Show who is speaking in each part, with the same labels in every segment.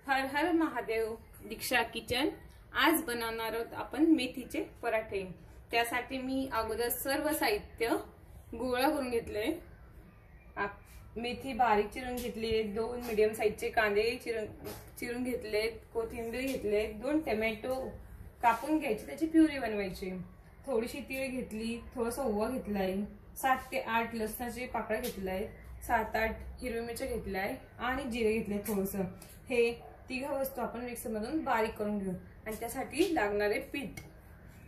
Speaker 1: हर हर महादेव। दीक्षा kitchen. आज बनवणार आहोत आपण मेथीचे पराठे। त्यासाठी मी अगोदर सर्व साहित्य गोळा करून घेतले। मेथी बारीक चिरून घेतली, 2 मीडियम साइजचे कांदे चिरून घेतले, कोथिंबीर घेतले, 2 टोमॅटो कापून घ्यायचे, त्याची प्युरी बनवायची, थोडीशी तीळ घेतली, थोडासा ओवा घेतलाय, 7 ते 8 लसणाचे पाकळ्या घेतलाय, 7-8 हिरवी मिरची घेतलाय आणि जिरे घेतले थोडंसं। हे तिघ वस्तू आपण मिक्सर मधून बारीक करून घेऊ आणि त्यासाठी लागणारे पीठ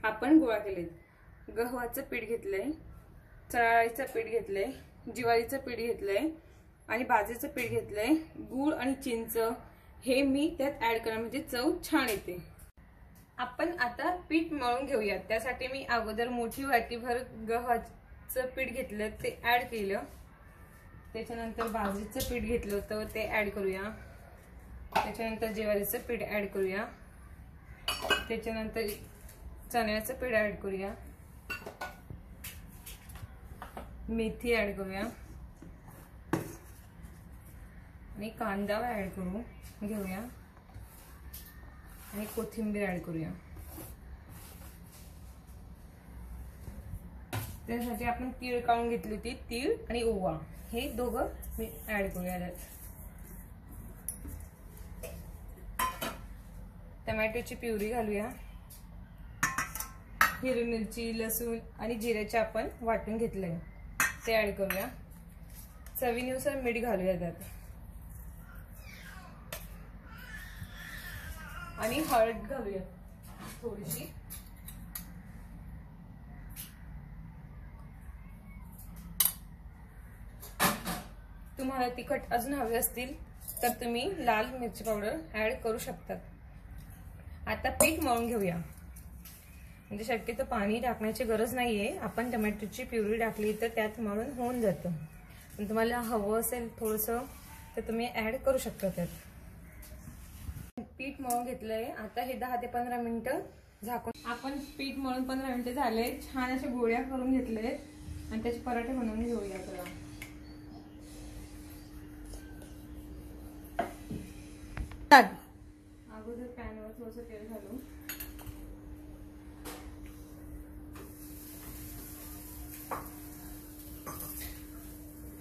Speaker 1: आपण गोळा केले। गव्हाचं पीठ घेतलंय, चणाडाळीचं पीठ घेतलंय, ज्वारीचं पीठ घेतलंय आणि बाजरीचं पीठ घेतलंय। गूळ आणि चिंच हे मी त्यात ऍड करणार, म्हणजे चव छान येते। आपण आता पीठ मळून घेऊया। त्यासाठी मी अगोदर मोठी वाटीभर गव्हाचं पीठ घेतलं, ते ऍड केलं। त्याच्यानंतर बाजरीचं पीठ घेतलं होतं, ते ऍड करूया। त्याच्यानंतर ज्वारीचं पीठ ऍड करूया। त्याच्यानंतर चण्याचं पीठ ऍड करूया, मेथी ऍड करूया आणि कांदा ऍड करू घेऊया आणि कोथिंबीर ऍड करूया। त्यासाठी आपण तीळ काढून घेतली होती, तीळ आणि ओवा हे दोघं मी ऍड करूया। टोमॅटोची प्युरी घालूया, हिरवी मिरची, लसूण आणि जिऱ्याचे आपण वाटून घेतलंय, ते ऍड करूया। चवीनुसार मीठ घालूया त्यात आणि हळद घालूया थोडीशी। तुम्हाला तिखट अजून हवे असतील तर तुम्ही लाल मिरची पावडर ऍड करू शकतात। आता पीठ मळून घेऊया, म्हणजे शक्यतो पाणी टाकण्याची गरज नाहीये। आपण टोमॅटोची प्युरी टाकली तर त्यात मळून होऊन जातं, पण तुम्हाला हवं असेल थोडंसं तर तुम्ही ऍड करू शकता त्यात। पीठ मळून घेतलंय, आता हे 10 ते 15 मिनिटं झाकून। आपण पीठ मळून 15 मिनिटं झाले, छान असे गोळ्या करून घेतले आणि त्याचे पराठे बनवून घेऊया। अगोदर पॅनवर थोडंसं तेल घालू,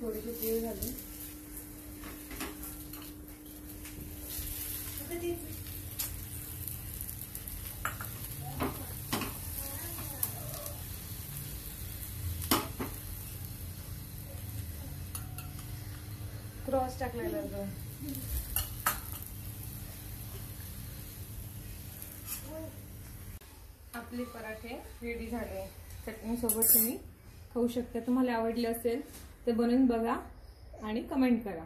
Speaker 1: थोडीशी तीळ घालू, क्रॉस टाकलेला आपले पराठे रेडी झाले। चटणी सोबत तुम्ही खाऊ शकता। तुम्हाला आवडले असेल तर बनवून बघा आणि कमेंट करा।